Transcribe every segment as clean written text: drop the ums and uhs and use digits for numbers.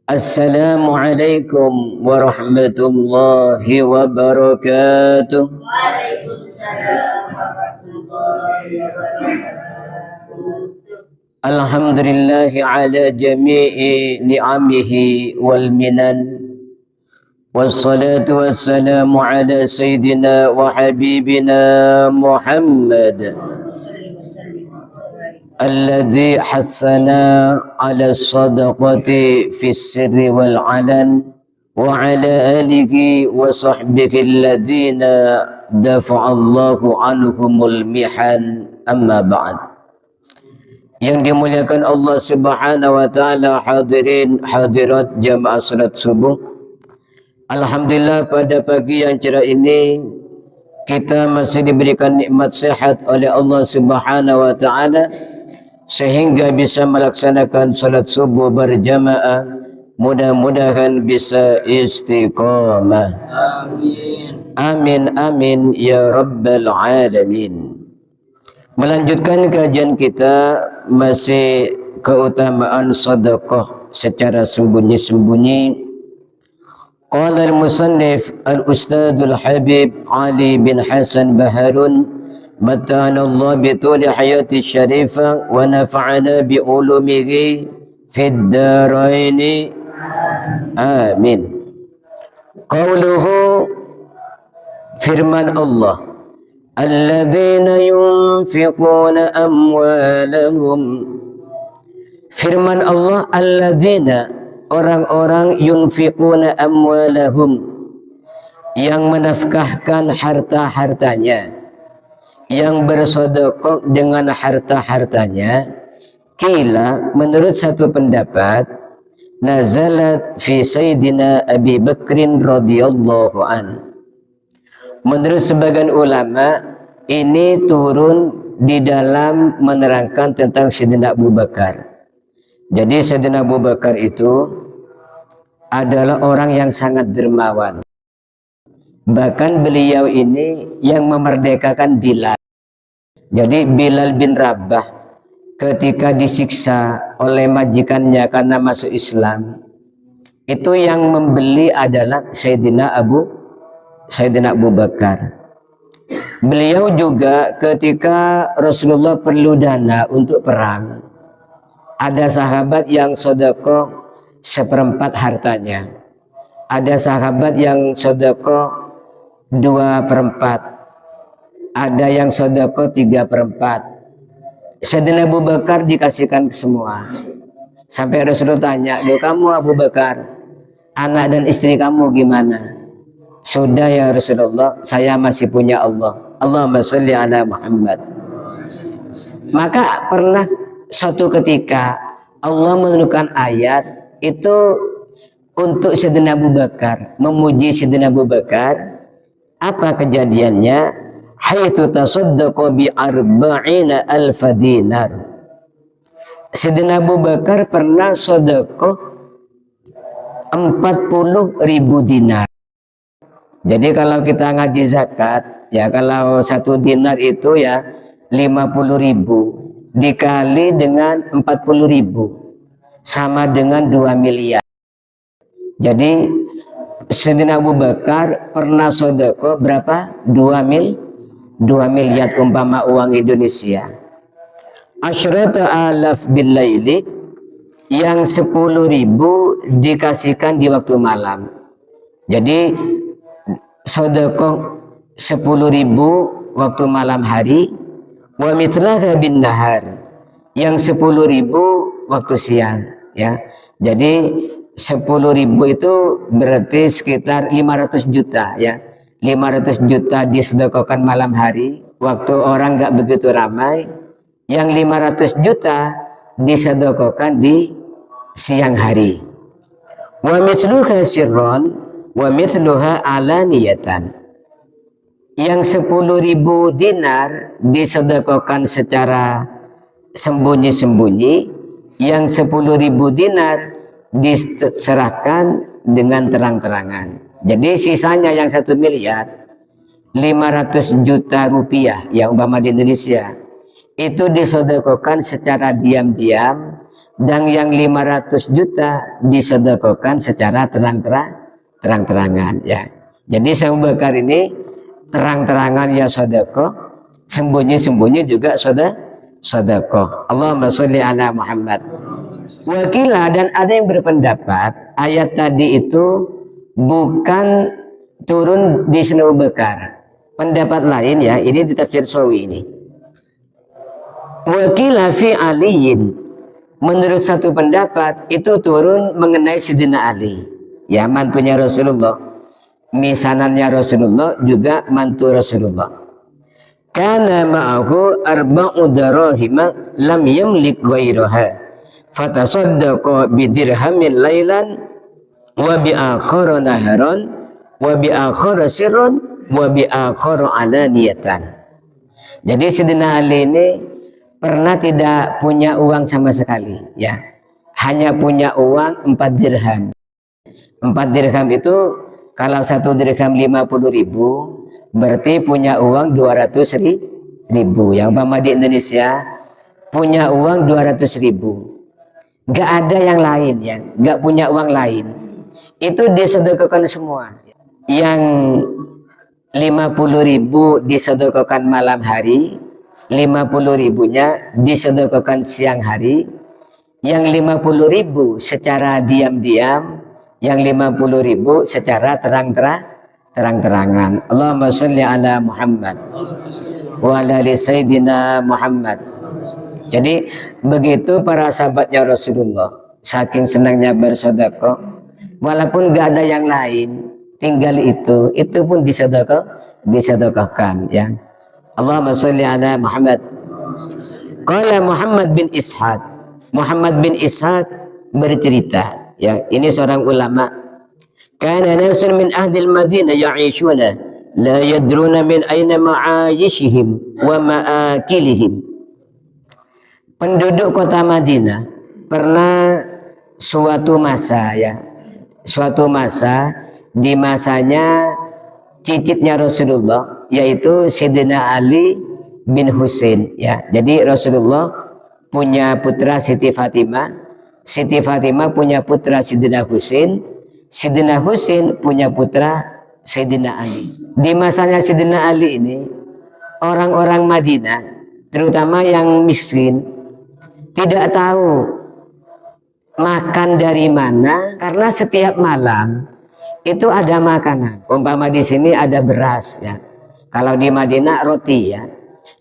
Assalamualaikum warahmatullahi wabarakatuh. Waalaikumsalam warahmatullahi wabarakatuh. Alhamdulillahi ala jami'i ni'amihi wal minan. Wassalatu wassalamu ala sayyidina wa habibina Muhammad alladhi hassana ala sadaqati fis sirri wal alan wa ala alihi wa sahbihi alladhina dafa'allahu anhumul mihan, amma ba'd. Yang dimuliakan Allah Subhanahu wa taala, hadirin hadirat jamaah salat subuh. Alhamdulillah, pada pagi yang cerah ini kita masih diberikan nikmat sehat oleh Allah Subhanahu wa taala sehingga bisa melaksanakan salat subuh berjamaah. Mudah-mudahan bisa istiqamah. Amin. Amin amin ya rabbal alamin. Melanjutkan kajian kita, masih keutamaan sedekah secara sembunyi-sembunyi. Qala al-musannif al-ustadzul habib Ali bin Hasan Baharun mata'ana Allah bi tuli hayati syarifah wa nafa'ana bi ulumihi fid daraini amin. Qauluhu, firman Allah, alladzina yunfiquna amwalahum. Firman Allah, alladzina, orang-orang, yunfiquna amwalahum, yang menafkahkan harta-hartanya, yang bersedekah dengan harta-hartanya. Kila, menurut satu pendapat, nazalat fi sayyidina Abi Bakrin radhiyallahu an. Menurut sebagian ulama, ini turun di dalam menerangkan tentang Sayyidina Abu Bakar. Jadi Sayyidina Abu Bakar itu adalah orang yang sangat dermawan. Bahkan beliau ini yang memerdekakan Bilal. Jadi Bilal bin Rabah ketika disiksa oleh majikannya karena masuk Islam, itu yang membeli adalah Sayyidina Abu Bakar. Beliau juga ketika Rasulullah perlu dana untuk perang, ada sahabat yang sedekah 1/4 hartanya, ada sahabat yang sedekah 2/4, ada yang sedekah 3/4. Sayyidina Abu Bakar dikasihkan ke semua. Sampai Rasulullah tanya, "Loh, kamu Abu Bakar, anak dan istri kamu gimana?" "Sudah ya Rasulullah, saya masih punya Allah." Allahumma sholli ala Muhammad. Maka pernah suatu ketika Allah menurunkan ayat itu untuk Sayyidina Abu Bakar, memuji Sayyidina Abu Bakar. Apa kejadiannya? Haitsu tasaddaqa bi 40.000 dinar. Sayyidina Abu Bakar pernah sedekah 40.000 dinar. Jadi kalau kita ngaji zakat, ya kalau 1 dinar itu ya 50.000 dikali dengan 40.000 sama dengan 2 miliar. Jadi Sayyidina Abu Bakar pernah sedekah berapa? 2 miliar umpama uang Indonesia. Asyrata alaf bil laili, yang 10.000 dikasihkan di waktu malam. Jadi sedekah 10.000 waktu malam hari. Wa mithlaha bin nahar, yang 10.000 waktu siang, ya. Jadi 10.000 itu berarti sekitar 500 juta, ya. 500 juta disedekahkan malam hari waktu orang nggak begitu ramai. Yang 500 juta disedekahkan di siang hari. Wa mithluha sirron wa mithluha alaniyatan, yang 10.000 dinar disedekahkan secara sembunyi-sembunyi, yang 10.000 dinar diserahkan dengan terang-terangan. Jadi sisanya yang 1 miliar 500 juta rupiah, yang umpama di Indonesia, itu disedekahkan secara diam-diam dan yang 500 juta disedekahkan secara terang-terangan ya. Jadi Abu Bakar ini terang-terangan ya sedekah, sembunyi-sembunyi juga sedekah. Allahumma sholli ala Muhammad. Wakilah, dan ada yang berpendapat ayat tadi itu bukan turun di Sayyidina Abu Bakar. Pendapat lain ya, ini di tafsir Sawi ini. Wakilah fi aliyin, menurut satu pendapat itu turun mengenai Sayyidina Ali, ya mantunya Rasulullah, misanannya Rasulullah, juga mantu Rasulullah. Kana ma'ahu arba'u darahima lam yamlik ghairaha fatasaddaqa bidirhamin lailan wa bi'akhara naharan wa bi'akhara sirran wa bi'akhara alaniyatan. Jadi Sayyidina Ali ini pernah tidak punya uang sama sekali ya. Hanya punya uang 4 dirham. 4 dirham itu kalau 1 dirham 50.000 berarti punya uang 200.000 ya. Umpama di Indonesia punya uang 200.000. Gak ada yang lain ya, gak punya uang lain. Itu disedekahkan semua. Yang 50.000 disedekahkan malam hari, 50.000-nya disedekahkan siang hari, yang 50.000 secara diam-diam, yang 50.000 secara terang-terangan. Allahumma sholli ala Muhammad wa ala ali Sayyidina Muhammad. Jadi begitu para sahabatnya Rasulullah, saking senangnya bersedekah, walaupun gak ada yang lain, tinggal itu pun disedekahkan ya. Allahumma sholli ala Muhammad. Qala Muhammad bin Ishaq. Muhammad bin Ishaq bercerita ya, ini seorang ulama. Kana nasun min ahli al-Madinah ya'ishuna la yadruna min aina ma'ayishihim wa ma'akilihim. Penduduk kota Madinah pernah suatu masa ya, suatu masa, di masanya cicitnya Rasulullah, yaitu Sayyidina Ali bin Husain ya. Jadi Rasulullah punya putra Siti Fatimah, Siti Fatimah punya putra Sayyidina Husain, Sayyidina Husain punya putra Sayyidina Ali. Di masanya Sayyidina Ali ini, orang-orang Madinah, terutama yang miskin, tidak tahu makan dari mana, karena setiap malam itu ada makanan. Umpama di sini ada beras ya. Kalau di Madinah roti ya.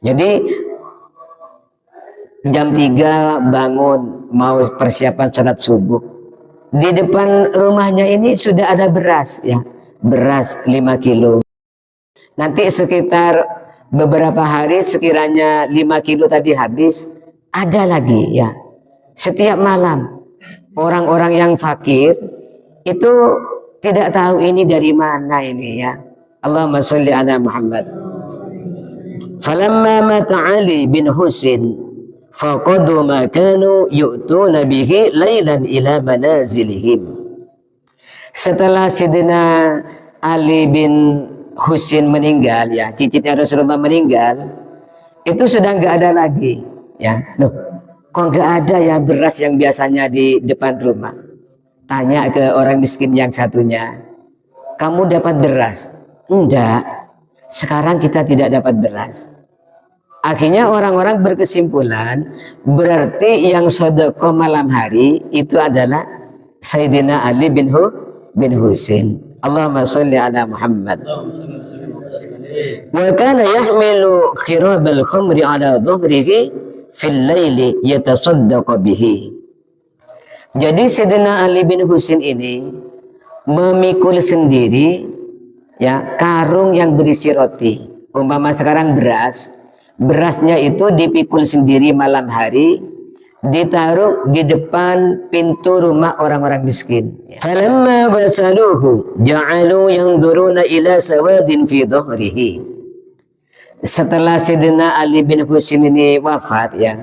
Jadi jam 3 bangun mau persiapan salat subuh. Di depan rumahnya ini sudah ada beras ya. Beras 5 kilo. Nanti sekitar beberapa hari sekiranya 5 kilo tadi habis, ada lagi ya. Setiap malam orang-orang yang fakir itu tidak tahu ini dari mana ini ya. Allahumma sholli ala Muhammad. Falamma mata Ali bin Husain faqadu ma kanu yu'tuna bihi lailan ila manazilihim. Setelah Sayyidina Ali bin Husain meninggal ya, cicitnya Rasulullah meninggal, itu sudah nggak ada lagi ya. Loh, kok nggak ada ya beras yang biasanya di depan rumah? Tanya ke orang miskin yang satunya, kamu dapat beras? Enggak, sekarang kita tidak dapat beras. Akhirnya orang-orang berkesimpulan, berarti yang sedekah malam hari itu adalah Sayyidina Ali bin Husain. Allahumma sholli ala Muhammad. Wa kana yahmilu khirabal khamri ala dhuhrihi fil laili yatasaddaqu bihi. Jadi Sayyidina Ali bin Husain ini memikul sendiri ya karung yang berisi roti. Umpama sekarang beras, berasnya itu dipikul sendiri malam hari, ditaruh di depan pintu rumah orang-orang miskin. Falamma ghasaluhu ja'alu yanzuruna ila sawadin fi dhahrihi. Setelah Sayyidina Ali bin Husain ini wafat ya,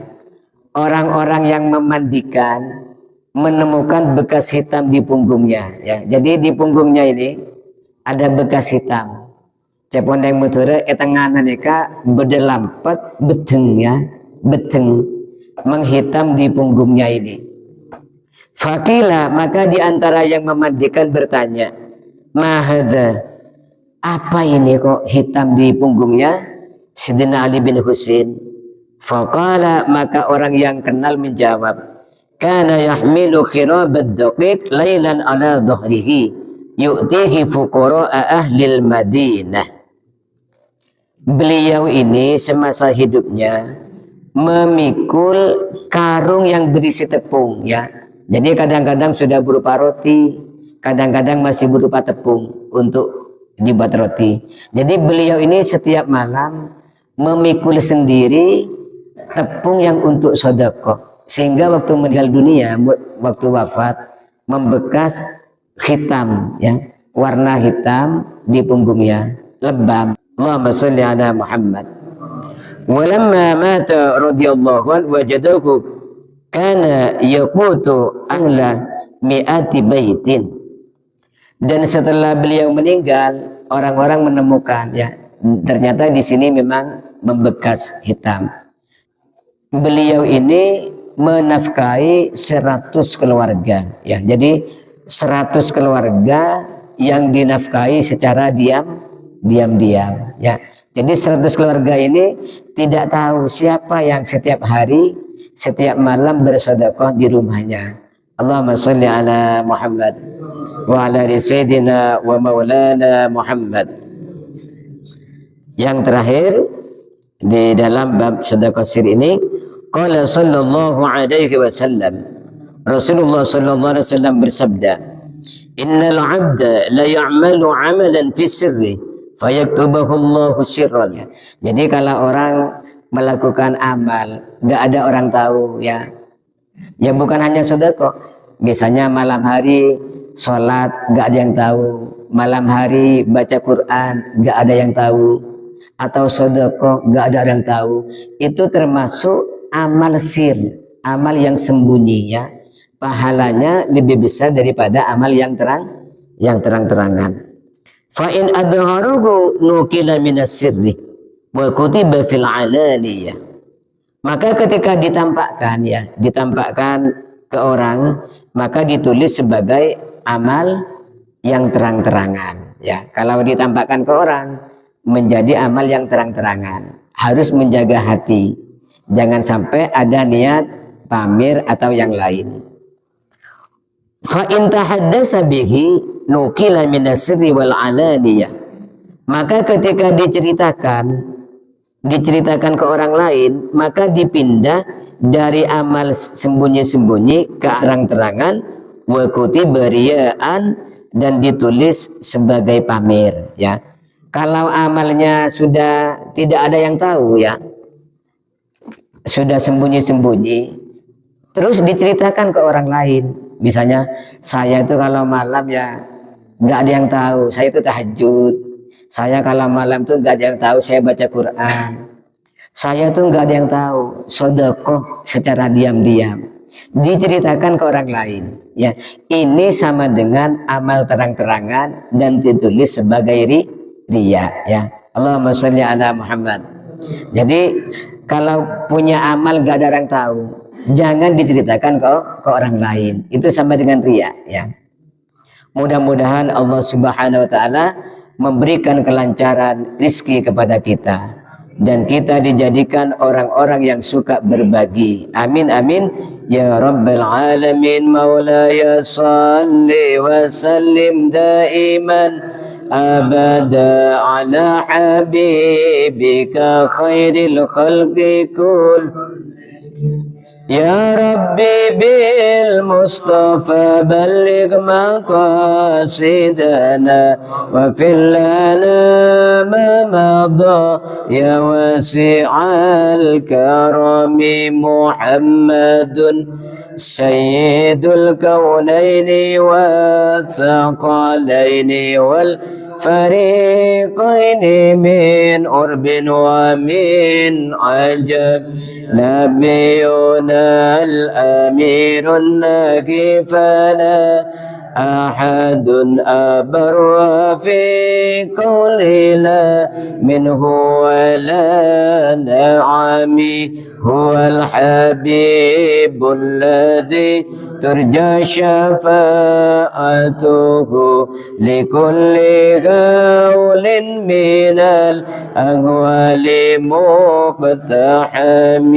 orang-orang yang memandikan menemukan bekas hitam di punggungnya ya. Jadi di punggungnya ini ada bekas hitam. Cepondeng mutura etanganan eka bedelampet bedeng ya, bedeng menghitam di punggungnya ini. Fakila, maka di antara yang memandikan bertanya, mahada, apa ini kok hitam di punggungnya Sidina Ali bin Husain? Faqala, maka orang yang kenal menjawab, kana yahmilu khirabad daqiq lailan ala dhahrihi yu'tihi fuqara'a ahlil Madinah. Beliau ini semasa hidupnya memikul karung yang berisi tepung, ya. Jadi kadang-kadang sudah berupa roti, kadang-kadang masih berupa tepung untuk dibuat roti. Jadi beliau ini setiap malam memikul sendiri tepung yang untuk sedekah, sehingga waktu meninggal dunia, waktu wafat, membekas hitam, ya, warna hitam di punggungnya, lebam. Allahumma shalli ala Muhammad. Walamma mata radhiyallahu anhu wajadahu kana yaqutu ahla mi'ati baitin. Dan setelah beliau meninggal, orang-orang menemukan, ya, ternyata di sini memang membekas hitam. Beliau ini menafkahi 100 keluarga, ya. Jadi 100 keluarga yang dinafkahi secara diam-diam, ya. Jadi 100 keluarga ini tidak tahu siapa yang setiap hari, setiap malam bersedekah di rumahnya. Allahumma shalli ala Muhammad wa ala ali sayyidina wa maulana Muhammad. Yang terakhir di dalam bab sedekah sir ini, qala sallallahu alaihi wasallam, Rasulullah sallallahu alaihi wasallam bersabda, innal 'abda la ya'malu 'amalan fi sirri fayaktubahu Allahu sirran. Jadi kalau orang melakukan amal enggak ada orang tahu, ya. Ya bukan hanya sedekah, biasanya malam hari sholat enggak ada yang tahu, malam hari baca Quran enggak ada yang tahu, atau sedekah enggak ada yang tahu. Itu termasuk amal sir, amal yang sembunyi, ya. Pahalanya lebih besar daripada amal yang terang-terangan. Fa in adharuhu nukila minas sirri wa kutiba fil alaniyah. Maka ketika ditampakkan, ya, ditampakkan ke orang, maka ditulis sebagai amal yang terang-terangan, ya. Kalau ditampakkan ke orang menjadi amal yang terang-terangan. Harus menjaga hati, jangan sampai ada niat pamer atau yang lain. Fa in tahaddasa bihi nukila minas sirri wal alaniyah. Maka ketika diceritakan ke orang lain, maka dipindah dari amal sembunyi-sembunyi ke terang-terangan, wa kutiba riya'an, dan ditulis sebagai pamer, ya. Kalau amalnya sudah tidak ada yang tahu, ya, sudah sembunyi-sembunyi, terus diceritakan ke orang lain. Misalnya, saya itu kalau malam, ya, nggak ada yang tahu, saya itu tahajud. Saya kalau malam tuh nggak ada yang tahu, saya baca Quran. Saya tuh nggak ada yang tahu, sedekah secara diam-diam. Diceritakan ke orang lain, ya. Ini sama dengan amal terang-terangan dan ditulis sebagai riya, ya. Allahumma shalli ala Muhammad. Jadi kalau punya amal nggak ada orang tahu, jangan diceritakan ke orang lain. Itu sama dengan riya, ya. Mudah-mudahan Allah Subhanahu wa taala memberikan kelancaran rizki kepada kita, dan kita dijadikan orang-orang yang suka berbagi. Amin amin ya rabbal alamin. Maulaya salli wa sallim daiman abada ala habibika khairil khalqi kull. Ya Rabbi bil Mustafa balligh maqasidana wa fil lana ma madha ya wasi'al karami Muhammadun sayyidul kaunaini wa thaqalaini wal fariqaini min urbin wa min ajab. نبينا الأمير الناجي فلا أحد أبر في قولي لا منه ولا نعمي هو الحبيب الذي ترجى شفاعته لكل غول من الأغوال مقتحم